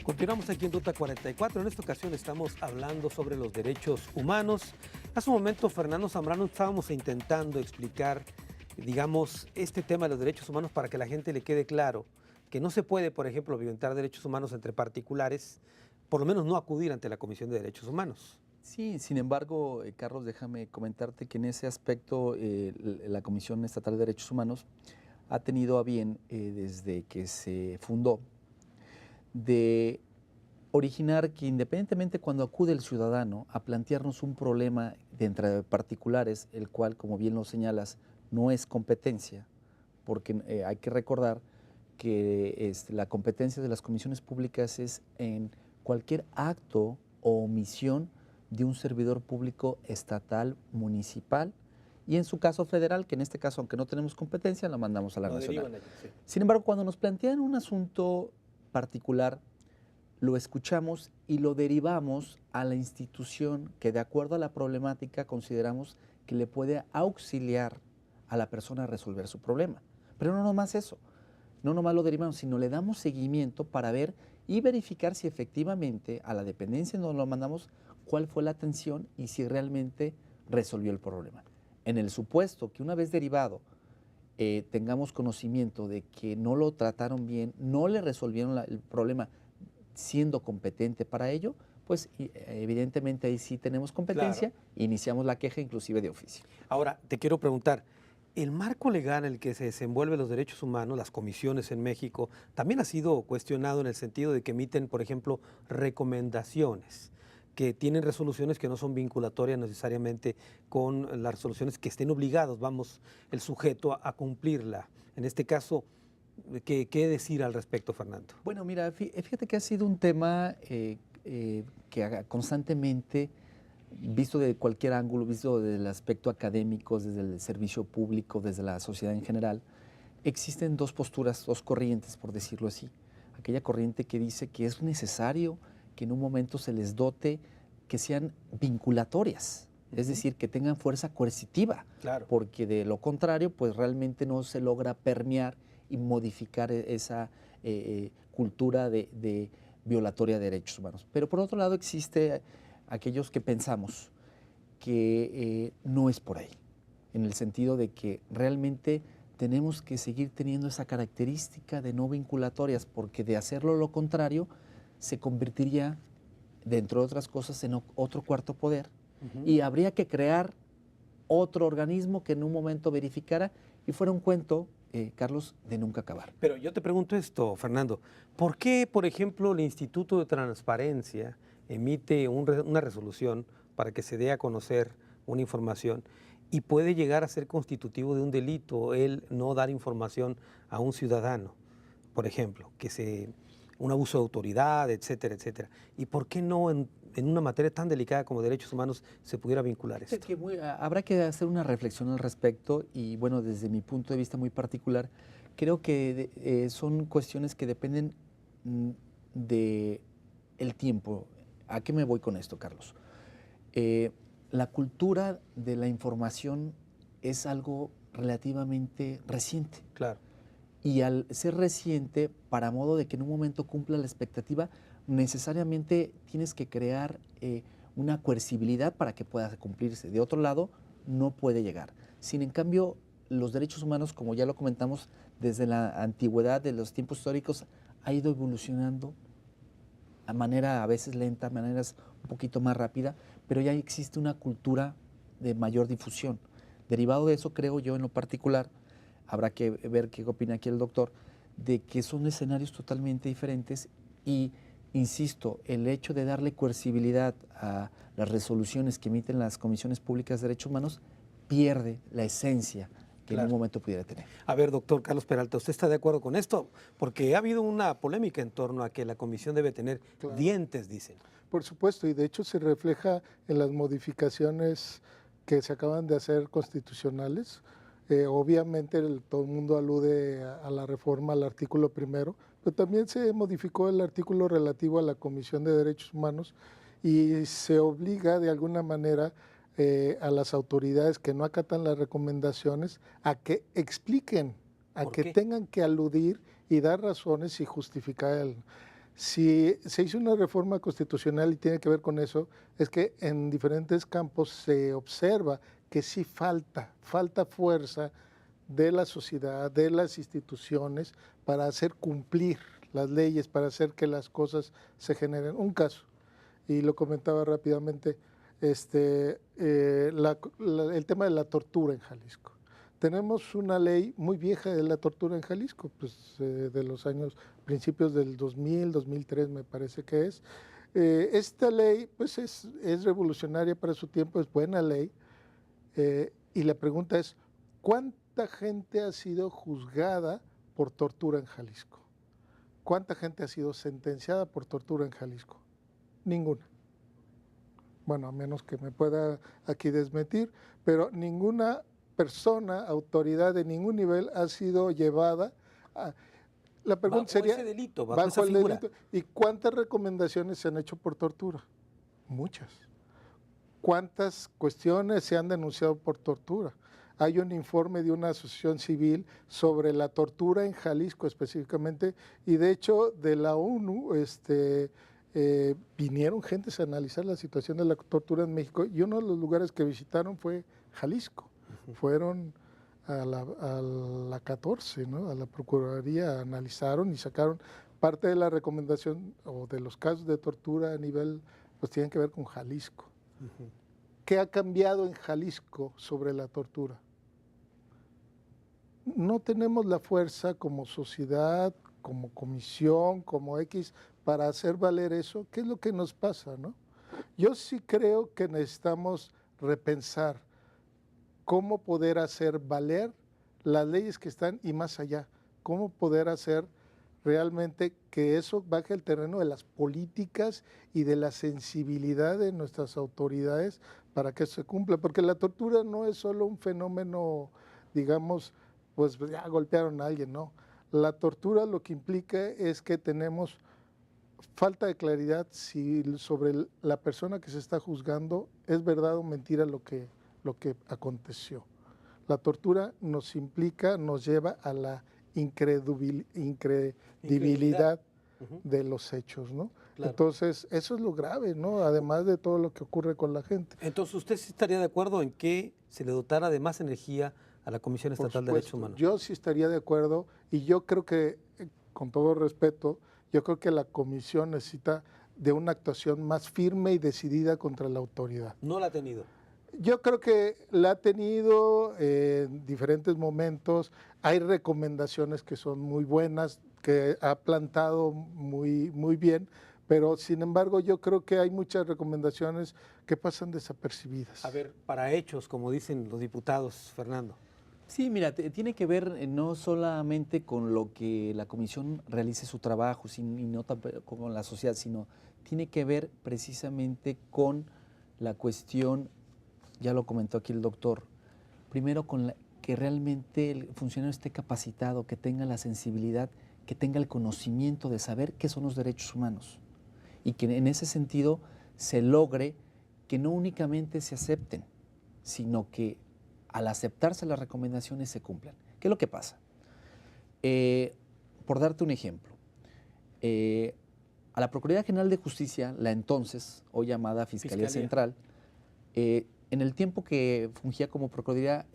Continuamos aquí en Ruta 44. En esta ocasión estamos hablando sobre los derechos humanos. Hace un momento, Fernando Zambrano, estábamos intentando explicar, digamos, este tema de los derechos humanos para que la gente le quede claro que no se puede, por ejemplo, violentar derechos humanos entre particulares, por lo menos no acudir ante la Comisión de Derechos Humanos. Sí, sin embargo, Carlos, déjame comentarte que en ese aspecto la Comisión Estatal de Derechos Humanos ha tenido a bien, desde que se fundó, de originar que independientemente cuando acude el ciudadano a plantearnos un problema de entre particulares, el cual, como bien lo señalas, no es competencia, porque hay que recordar que la competencia de las comisiones públicas es en cualquier acto o omisión de un servidor público estatal, municipal, y en su caso federal, que en este caso, aunque no tenemos competencia, la mandamos a la nacional. Sí. Sin embargo, cuando nos plantean un asunto particular, lo escuchamos y lo derivamos a la institución que, de acuerdo a la problemática, consideramos que le puede auxiliar a la persona a resolver su problema. Pero no nomás eso, no nomás lo derivamos, sino le damos seguimiento para ver y verificar si efectivamente a la dependencia donde lo mandamos, cuál fue la atención y si realmente resolvió el problema. En el supuesto que una vez derivado tengamos conocimiento de que no lo trataron bien, no le resolvieron el problema siendo competente para ello, pues evidentemente ahí sí tenemos competencia, Claro. Iniciamos la queja inclusive de oficio. Ahora, te quiero preguntar, el marco legal en el que se desenvuelven los derechos humanos, las comisiones en México, también ha sido cuestionado en el sentido de que emiten, por ejemplo, recomendaciones, que tienen resoluciones que no son vinculatorias necesariamente con las resoluciones que estén obligados, vamos, el sujeto a cumplirla. En este caso, ¿qué decir al respecto, Fernando? Bueno, mira, fíjate que ha sido un tema que constantemente, visto de cualquier ángulo, visto desde el aspecto académico, desde el servicio público, desde la sociedad en general, existen dos posturas, dos corrientes, por decirlo así. Aquella corriente que dice que es necesario que en un momento se les dote, que sean vinculatorias, es decir, que tengan fuerza coercitiva, Claro. porque de lo contrario, pues realmente no se logra permear y modificar esa cultura de violatoria de derechos humanos. Pero por otro lado existe aquellos que pensamos que no es por ahí, en el sentido de que realmente tenemos que seguir teniendo esa característica de no vinculatorias, porque de hacerlo lo contrario se convertiría, dentro de otras cosas, en otro cuarto poder, y habría que crear otro organismo que en un momento verificara y fuera un cuento, Carlos, de nunca acabar. Pero yo te pregunto esto, Fernando, ¿por qué, por ejemplo, el Instituto de Transparencia emite una resolución para que se dé a conocer una información y puede llegar a ser constitutivo de un delito el no dar información a un ciudadano, por ejemplo, un abuso de autoridad, etcétera, etcétera? ¿Y por qué no en una materia tan delicada como derechos humanos se pudiera vincular esto? Habrá que hacer una reflexión al respecto y, bueno, desde mi punto de vista muy particular, creo que son cuestiones que dependen de el tiempo. ¿A qué me voy con esto, Carlos? La cultura de la información es algo relativamente reciente. Claro. Y al ser reciente, para modo de que en un momento cumpla la expectativa, necesariamente tienes que crear una coercibilidad para que pueda cumplirse. De otro lado, no puede llegar. Sin en cambio, los derechos humanos, como ya lo comentamos, desde la antigüedad, de los tiempos históricos, ha ido evolucionando a manera a veces lenta, a maneras un poquito más rápida, pero ya existe una cultura de mayor difusión. Derivado de eso, creo yo en lo particular, habrá que ver qué opina aquí el doctor, de que son escenarios totalmente diferentes y, insisto, el hecho de darle coercibilidad a las resoluciones que emiten las comisiones públicas de derechos humanos pierde la esencia que en un momento pudiera tener. A ver, doctor Carlos Peralta, ¿usted está de acuerdo con esto? Porque ha habido una polémica en torno a que la comisión debe tener dientes, dicen. Por supuesto, y de hecho se refleja en las modificaciones que se acaban de hacer constitucionales. Obviamente todo el mundo alude a la reforma al artículo primero, pero también se modificó el artículo relativo a la Comisión de Derechos Humanos y se obliga de alguna manera a las autoridades que no acatan las recomendaciones a que expliquen, a que tengan que aludir y dar razones y justificar Si se hizo una reforma constitucional y tiene que ver con eso, es que en diferentes campos se observa que sí falta fuerza de la sociedad, de las instituciones, para hacer cumplir las leyes, para hacer que las cosas se generen. Un caso, y lo comentaba rápidamente, el tema de la tortura en Jalisco. Tenemos una ley muy vieja de la tortura en Jalisco, pues de los años, principios del 2000, 2003 me parece que es. Esta ley pues es revolucionaria para su tiempo, es buena ley, y la pregunta es, ¿cuánta gente ha sido juzgada por tortura en Jalisco? ¿Cuánta gente ha sido sentenciada por tortura en Jalisco? Ninguna. Bueno, a menos que me pueda aquí desmentir, pero ninguna persona, autoridad de ningún nivel ha sido llevada a... La pregunta sería, ese delito, bajo esa el figura. delito, ¿y cuántas recomendaciones se han hecho por tortura? Muchas. ¿Cuántas cuestiones se han denunciado por tortura? Hay un informe de una asociación civil sobre la tortura en Jalisco específicamente, y de hecho de la ONU vinieron gentes a analizar la situación de la tortura en México, y uno de los lugares que visitaron fue Jalisco. Fueron a la 14, ¿no? A la Procuraduría, analizaron y sacaron parte de la recomendación o de los casos de tortura a nivel, pues tienen que ver con Jalisco. ¿Qué ha cambiado en Jalisco sobre la tortura? No tenemos la fuerza como sociedad, como comisión, como X, para hacer valer eso. ¿Qué es lo que nos pasa, no? Yo sí creo que necesitamos repensar cómo poder hacer valer las leyes que están y más allá, cómo poder hacer realmente que eso baje al terreno de las políticas y de la sensibilidad de nuestras autoridades para que eso se cumpla, porque la tortura no es solo un fenómeno, digamos, pues ya golpearon a alguien, no. La tortura lo que implica es que tenemos falta de claridad sobre la persona que se está juzgando es verdad o mentira lo que aconteció. La tortura nos implica, nos lleva a la incredibilidad de los hechos, ¿no? Claro. Entonces, eso es lo grave, ¿no? Además de todo lo que ocurre con la gente. Entonces, ¿usted sí estaría de acuerdo en que se le dotara de más energía a la Comisión Estatal de Derechos Humanos? Yo sí estaría de acuerdo, y yo creo que, con todo respeto, yo creo que la comisión necesita de una actuación más firme y decidida contra la autoridad. ¿No la ha tenido? Yo creo que la ha tenido en diferentes momentos. Hay recomendaciones que son muy buenas, que ha plantado muy, muy bien, pero sin embargo yo creo que hay muchas recomendaciones que pasan desapercibidas. A ver, para hechos, como dicen los diputados, Fernando. Sí, mira, tiene que ver no solamente con lo que la comisión realice su trabajo y no con la sociedad, sino tiene que ver precisamente con la cuestión, ya lo comentó aquí el doctor, primero con que realmente el funcionario esté capacitado, que tenga la sensibilidad, que tenga el conocimiento de saber qué son los derechos humanos y que en ese sentido se logre que no únicamente se acepten, sino que al aceptarse las recomendaciones se cumplan. ¿Qué es lo que pasa? Por darte un ejemplo, a la Procuraduría General de Justicia, la entonces, hoy llamada Fiscalía Central, en el tiempo que fungía como Procuraduría,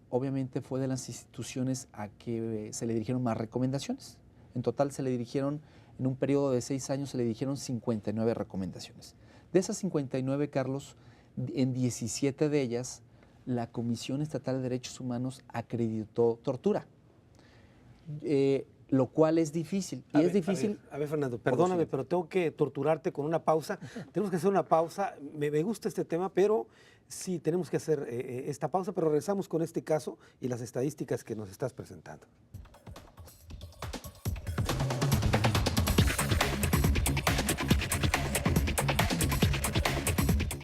obviamente fue de las instituciones a que se le dirigieron más recomendaciones. En total se le dirigieron, en un periodo de 6 años, se le dirigieron 59 recomendaciones. De esas 59, Carlos, en 17 de ellas, la Comisión Estatal de Derechos Humanos acreditó tortura, lo cual es difícil. Y es difícil. A ver, Fernando, perdóname, pero tengo que torturarte con una pausa. Tenemos que hacer una pausa. Me gusta este tema, pero sí tenemos que hacer esta pausa, pero regresamos con este caso y las estadísticas que nos estás presentando.